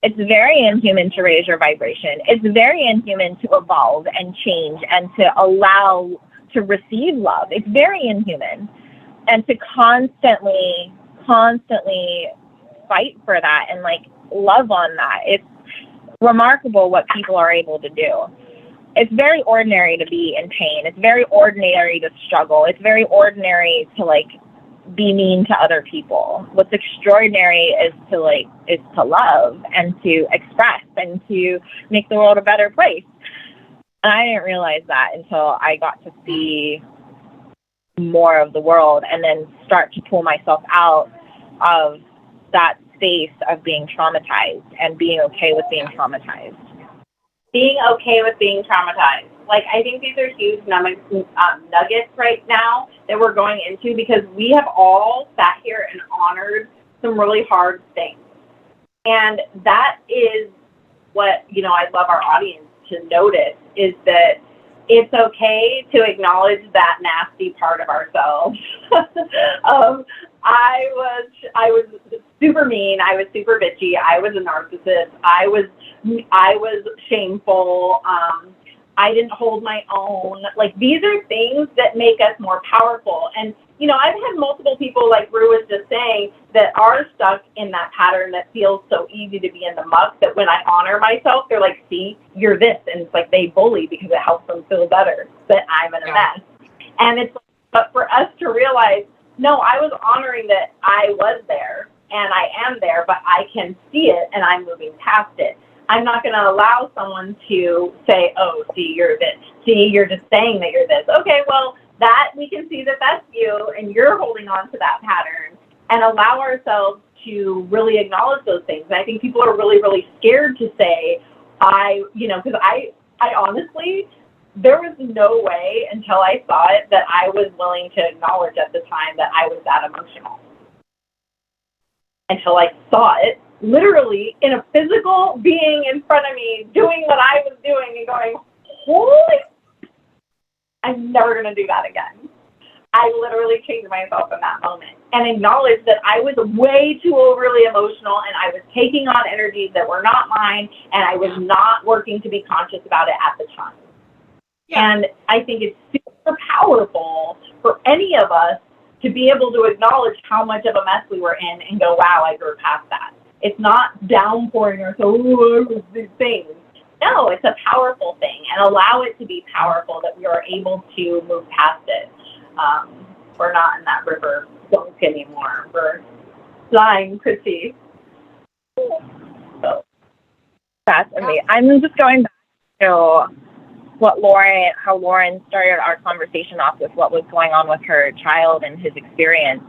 It's very inhuman to raise your vibration. It's very inhuman to evolve and change and to allow to receive love. It's very inhuman. And to constantly fight for that and like love on that. It's remarkable what people are able to do. It's very ordinary to be in pain. It's very ordinary to struggle. It's very ordinary to like be mean to other people. What's extraordinary is to love and to express and to make the world a better place. And I didn't realize that until I got to see more of the world and then start to pull myself out of that space of being traumatized and being okay with being traumatized. Being okay with being traumatized. Like, I think these are huge nuggets right now that we're going into because we have all sat here and honored some really hard things. And that is what, I'd love our audience to notice is that it's okay to acknowledge that nasty part of ourselves. I was super mean. I was super bitchy. I was a narcissist. I was shameful. I didn't hold my own. Like, these are things that make us more powerful. And, I've had multiple people, like Ru was just saying, that are stuck in that pattern that feels so easy to be in the muck that when I honor myself, they're like, see, you're this. And it's like they bully because it helps them feel better that I'm in a mess. And it's, but for us to realize, no, I was honoring that I was there and I am there, but I can see it and I'm moving past it. I'm not going to allow someone to say, oh, see, you're this. See, you're just saying that you're this. Okay, well, that we can see that that's you and you're holding on to that pattern and allow ourselves to really acknowledge those things. And I think people are really, really scared to say, because I honestly, there was no way until I saw it that I was willing to acknowledge at the time that I was that emotional. Until I saw it, literally in a physical being in front of me, doing what I was doing and going, holy, I'm never going to do that again. I literally changed myself in that moment and acknowledged that I was way too overly emotional and I was taking on energies that were not mine and I was not working to be conscious about it at the time. Yeah. And I think it's super powerful for any of us to be able to acknowledge how much of a mess we were in and go, wow, I grew past that. It's not downpouring or so these things. No, it's a powerful thing, and allow it to be powerful that we are able to move past it. We're not in that river dunk anymore. We're flying pretty. So that's amazing. I'm just going back to how Lauren started our conversation off with what was going on with her child and his experience,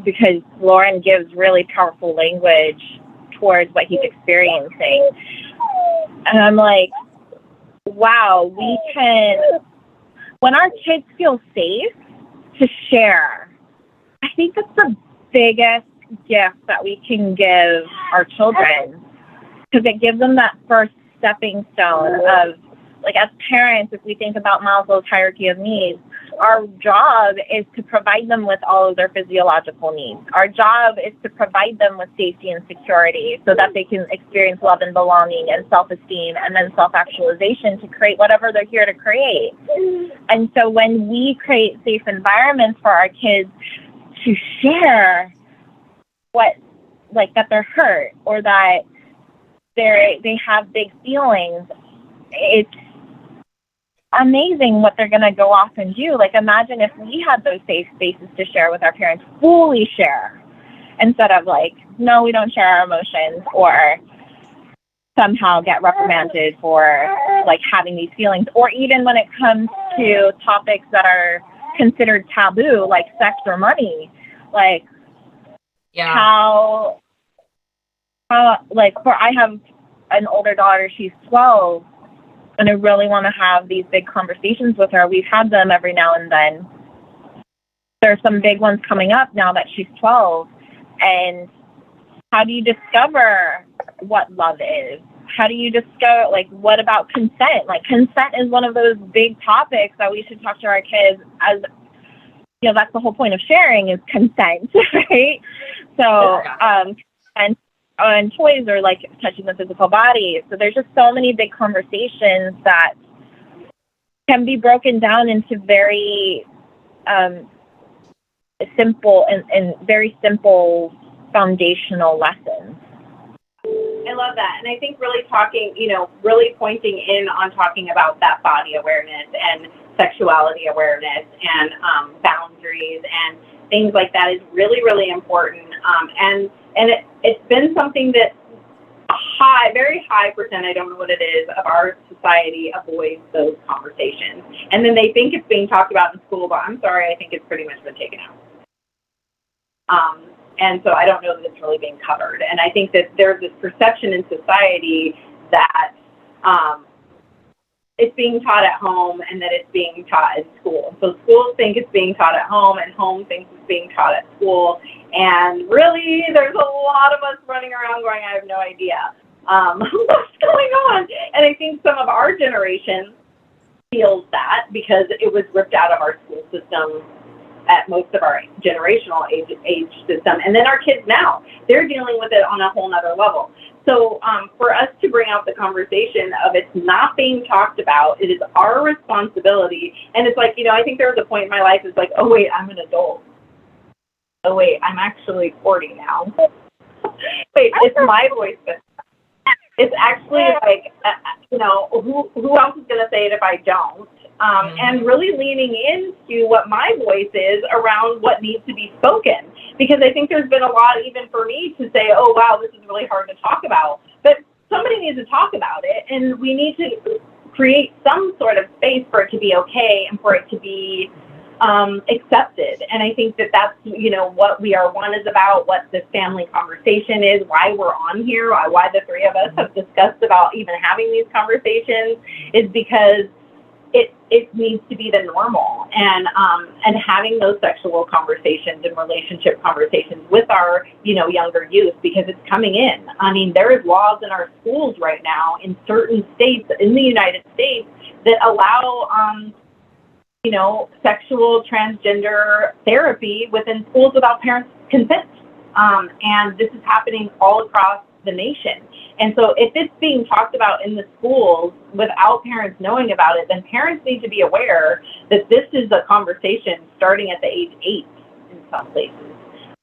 because Lauren gives really powerful language towards what he's experiencing. And I'm like, wow, we can, when our kids feel safe to share, I think that's the biggest gift that we can give our children, because it gives them that first stepping stone of, like, as parents, if we think about Maslow's hierarchy of needs, our job is to provide them with all of their physiological needs. Our job is to provide them with safety and security so that they can experience love and belonging and self-esteem and then self-actualization to create whatever they're here to create. And so when we create safe environments for our kids to share what, like, that they're hurt or that they have big feelings, it's amazing what they're going to go off and do. Like, imagine if we had those safe spaces to share with our parents, fully share, instead of like, no, we don't share our emotions, or somehow get reprimanded for like having these feelings, or even when it comes to topics that are considered taboo, like sex or money. Like, how, like, I have an older daughter, she's 12, and I really want to have these big conversations with her. We've had them every now and then. There's some big ones coming up now that she's 12. And how do you discover what love is? How do you discover, like, what about consent? Like, consent is one of those big topics that we should talk to our kids, as, you know, that's the whole point of sharing, is consent, right? So, and toys are like touching the physical body. So there's just so many big conversations that can be broken down into very simple and very simple foundational lessons. I love that. And I think really talking, you know, really pointing in on talking about that body awareness and sexuality awareness and boundaries and things like that is really, really important. And it's been something that a very high percent, I don't know what it is, of our society avoids those conversations. And then they think it's being talked about in school, but I'm sorry, I think it's pretty much been taken out. And so I don't know that it's really being covered. And I think that there's this perception in society that it's being taught at home and that it's being taught in school. So schools think it's being taught at home and home thinks it's being taught at school. And really, there's a lot of us running around going, I have no idea what's going on. And I think some of our generation feels that because it was ripped out of our school system at most of our generational age system. And then our kids now, they're dealing with it on a whole nother level. So for us to bring out the conversation of it's not being talked about, it is our responsibility. And it's like, you know, I think there was a point in my life, it's like, oh, wait, I'm an adult. Oh, wait, I'm actually 40 now. Wait, it's my voice. It's actually like, you know, who else is going to say it if I don't? And really leaning into what my voice is around what needs to be spoken. Because I think there's been a lot, even for me, to say, oh, wow, this is really hard to talk about. But somebody needs to talk about it, and we need to create some sort of space for it to be okay and for it to be accepted. And I think that that's, you know, what We Are One is about, what this family conversation is, why we're on here, why the three of us have discussed about even having these conversations, is because it needs to be the normal, and having those sexual conversations and relationship conversations with our, you know, younger youth, because it's coming in. I mean, there is laws in our schools right now in certain states in the United States that allow, you know, sexual transgender therapy within schools without parents' consent. And this is happening all across the nation. And so if it's being talked about in the schools without parents knowing about it, then parents need to be aware that this is a conversation starting at the age 8 in some places.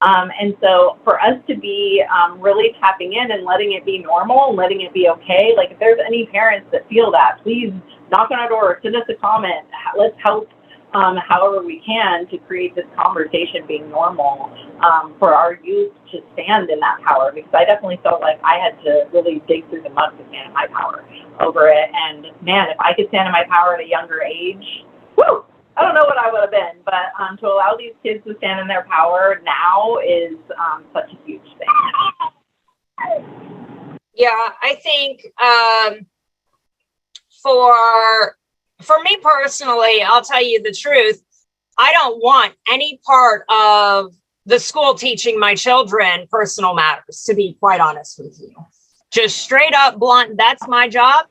And so for us to be really tapping in and letting it be normal and letting it be okay, like if there's any parents that feel that, please knock on our door, send us a comment. Let's help however we can to create this conversation being normal for our youth to stand in that power, because I definitely felt like I had to really dig through the mud to stand in my power over it. And man, if I could stand in my power at a younger age, whoo, I don't know what I would have been, but to allow these kids to stand in their power now is such a huge thing. Yeah, I think for me personally, I'll tell you the truth, I don't want any part of the school teaching my children personal matters, to be quite honest with you. Just straight up blunt, that's my job.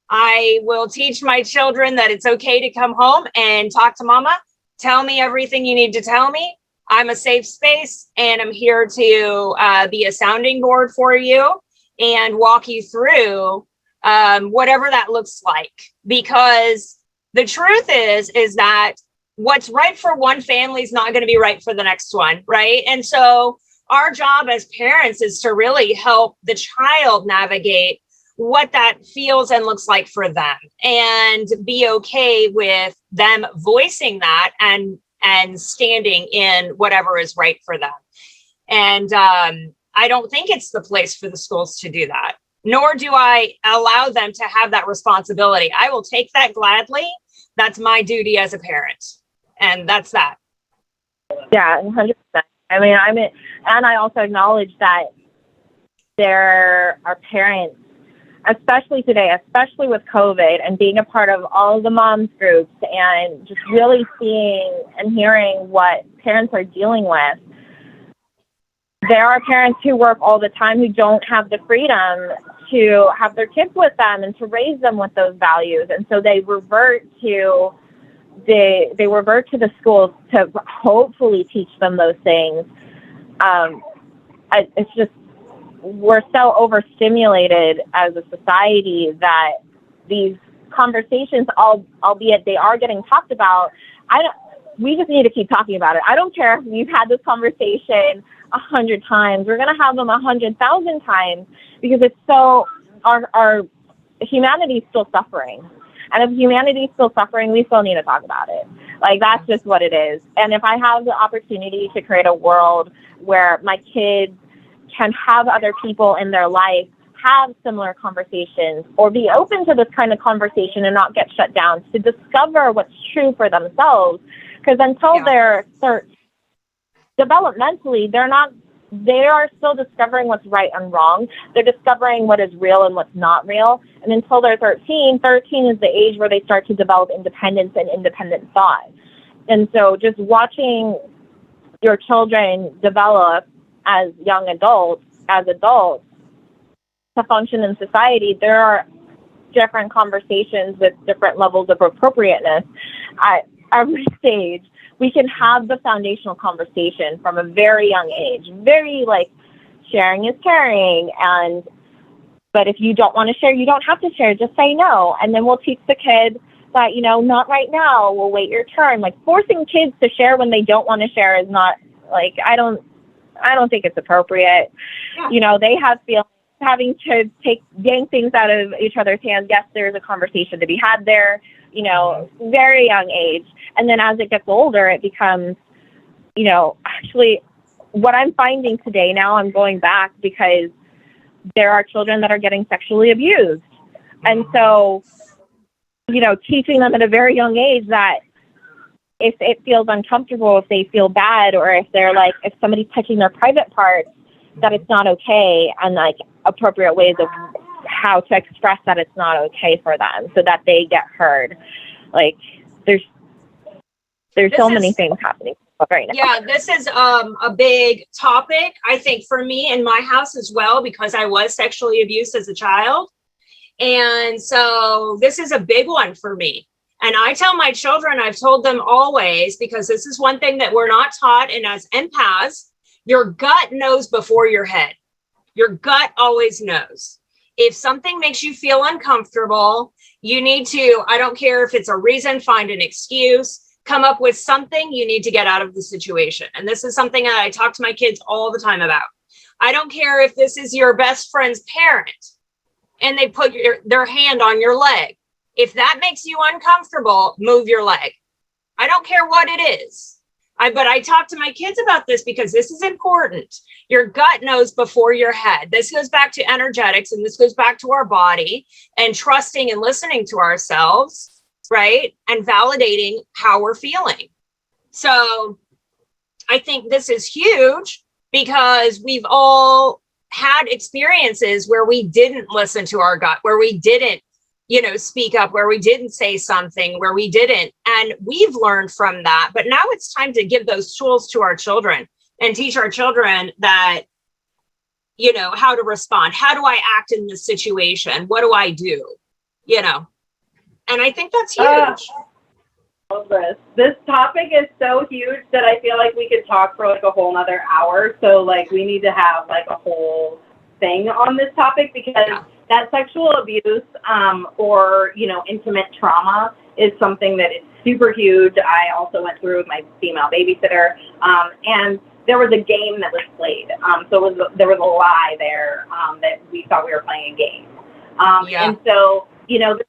I will teach my children that it's okay to come home and talk to mama. Tell me everything you need to tell me. I'm a safe space, and I'm here to be a sounding board for you and walk you through whatever that looks like. Because the truth is that what's right for one family is not going to be right for the next one, right? And so our job as parents is to really help the child navigate what that feels and looks like for them, and be okay with them voicing that and standing in whatever is right for them. And I don't think it's the place for the schools to do that, nor do I allow them to have that responsibility. I will take that gladly. That's my duty as a parent. And that's that. Yeah, 100%. I mean, and I also acknowledge that there are parents, especially today, especially with COVID and being a part of all of the moms groups and just really seeing and hearing what parents are dealing with. There are parents who work all the time who don't have the freedom to have their kids with them and to raise them with those values. And so they revert to the schools to hopefully teach them those things. It's just, we're so overstimulated as a society that these conversations, albeit they are getting talked about, we just need to keep talking about it. I don't care if we've had this conversation 100 times. We're going to have them 100,000 times because it's so, our humanity is still suffering. And if humanity is still suffering, we still need to talk about it. Like, that's just what it is. And if I have the opportunity to create a world where my kids can have other people in their life have similar conversations or be open to this kind of conversation and not get shut down, to discover what's true for themselves. Because until they're developmentally, they are still discovering what's right and wrong. They're discovering what is real and what's not real. And until they're 13 is the age where they start to develop independence and independent thought. And so just watching your children develop as young adults, to function in society, there are different conversations with different levels of appropriateness at every stage. We can have the foundational conversation from a very young age, very sharing is caring. But if you don't want to share, you don't have to share, just say no. And then we'll teach the kid that, not right now, we'll wait your turn. Forcing kids to share when they don't want to share is not, I don't think it's appropriate. Yeah. They have feelings, having to getting things out of each other's hands. Yes, there's a conversation to be had there, very young age. And then as it gets older, it becomes, actually what I'm finding today now, I'm going back because there are children that are getting sexually abused. And so, teaching them at a very young age that if it feels uncomfortable, if they feel bad, or if they're if somebody's touching their private parts, that it's not okay, and appropriate ways of how to express that it's not okay for them so that they get heard. There's so many things happening right now. Yeah, this is a big topic, I think, for me in my house as well, because I was sexually abused as a child. And so this is a big one for me. And I tell my children, I've told them always, because this is one thing that we're not taught. And as empaths, your gut knows before your head. Your gut always knows. If something makes you feel uncomfortable, you need to, I don't care if it's a reason, find an excuse, come up with something you need to get out of the situation. And this is something that I talk to my kids all the time about. I don't care if this is your best friend's parent and they put their hand on your leg. If that makes you uncomfortable, move your leg. I don't care what it is. But I talk to my kids about this because this is important. Your gut knows before your head. This goes back to energetics, and this goes back to our body and trusting and listening to ourselves, right? And validating how we're feeling. So I think this is huge because we've all had experiences where we didn't listen to our gut, where we didn't speak up, where we didn't say something, where we didn't. And we've learned from that. But now it's time to give those tools to our children and teach our children that, how to respond. How do I act in this situation? What do I do? And I think that's huge. This topic is so huge that I feel like we could talk for a whole nother hour. So we need to have a whole thing on this topic because that sexual abuse or, intimate trauma is something that is super huge. I also went through with my female babysitter, and there was a game that was played. So there was a lie there that we thought we were playing a game. And so, there's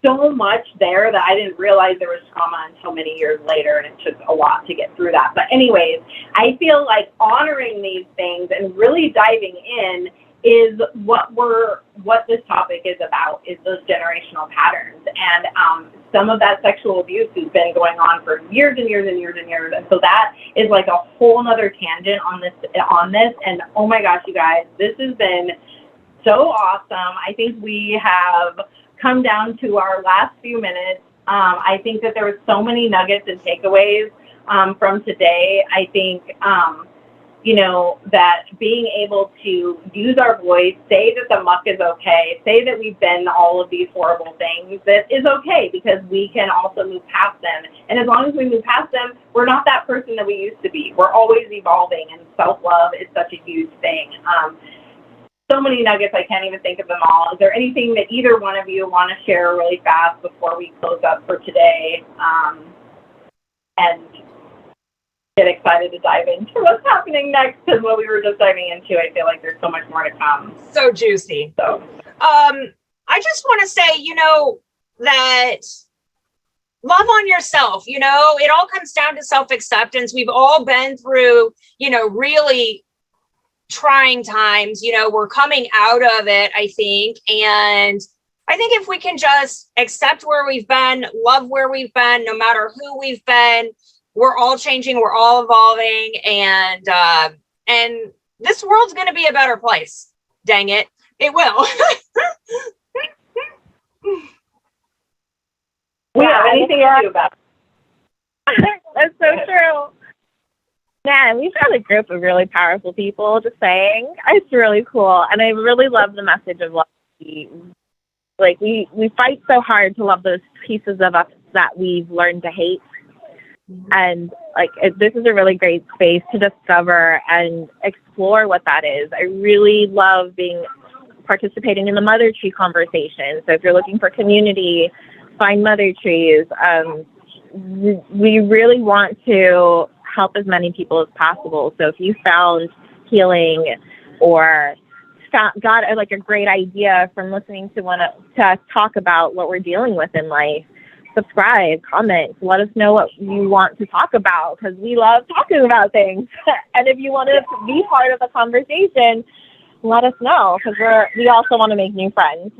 so much there that I didn't realize there was trauma until many years later, and it took a lot to get through that. But anyways, I feel like honoring these things and really diving in is what this topic is about, is those generational patterns. And some of that sexual abuse has been going on for years and years and years and years. And so that is like a whole nother tangent on this. And oh my gosh, you guys, this has been so awesome. I think we have come down to our last few minutes. I think that there was so many nuggets and takeaways from today. I think, that being able to use our voice, say that the muck is okay, say that we've been all of these horrible things, that is okay, because we can also move past them. And as long as we move past them, we're not that person that we used to be. We're always evolving, and self-love is such a huge thing. So many nuggets, I can't even think of them all. Is there anything that either one of you want to share really fast before we close up for today? And get excited to dive into what's happening next, because what we were just diving into, I feel like there's so much more to come. So juicy. So, I just want to say, that love on yourself. It all comes down to self-acceptance. We've all been through, really trying times. We're coming out of it, I think. And I think if we can just accept where we've been, love where we've been, no matter who we've been, we're all changing, we're all evolving, and this world's going to be a better place. Dang it. It will. we have anything to do about it. That's so true. Man, we've got a group of really powerful people, just saying. It's really cool. And I really love the message of love. We fight so hard to love those pieces of us that we've learned to hate. And this is a really great space to discover and explore what that is. I really love participating in the Mother Tree conversation. So if you're looking for community, find Mother Trees. We really want to help as many people as possible. So if you found healing or got a great idea from listening to us talk about what we're dealing with in life, subscribe, comment, let us know what you want to talk about, because we love talking about things. And if you want to be part of the conversation, let us know, because we also want to make new friends.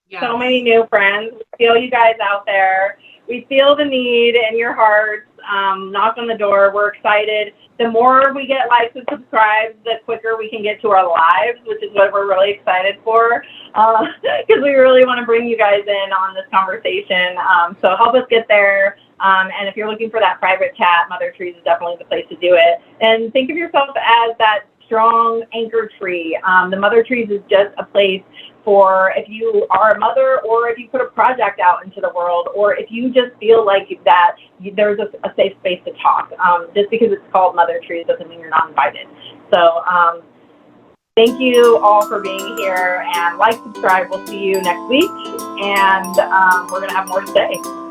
Yes. So many new friends. We feel you guys out there. We feel the need in your hearts. Knock on the door. We're excited. The more we get likes and subscribes, the quicker we can get to our lives, which is what we're really excited for, because we really want to bring you guys in on this conversation. So help us get there. And if you're looking for that private chat, Mother Trees is definitely the place to do it. And think of yourself as that strong anchor tree. The Mother Trees is just a place for if you are a mother, or if you put a project out into the world, or if you just feel like that there's a safe space to talk. Just because it's called Mother Trees doesn't mean you're not invited. So thank you all for being here, and subscribe. We'll see you next week, and we're going to have more to say.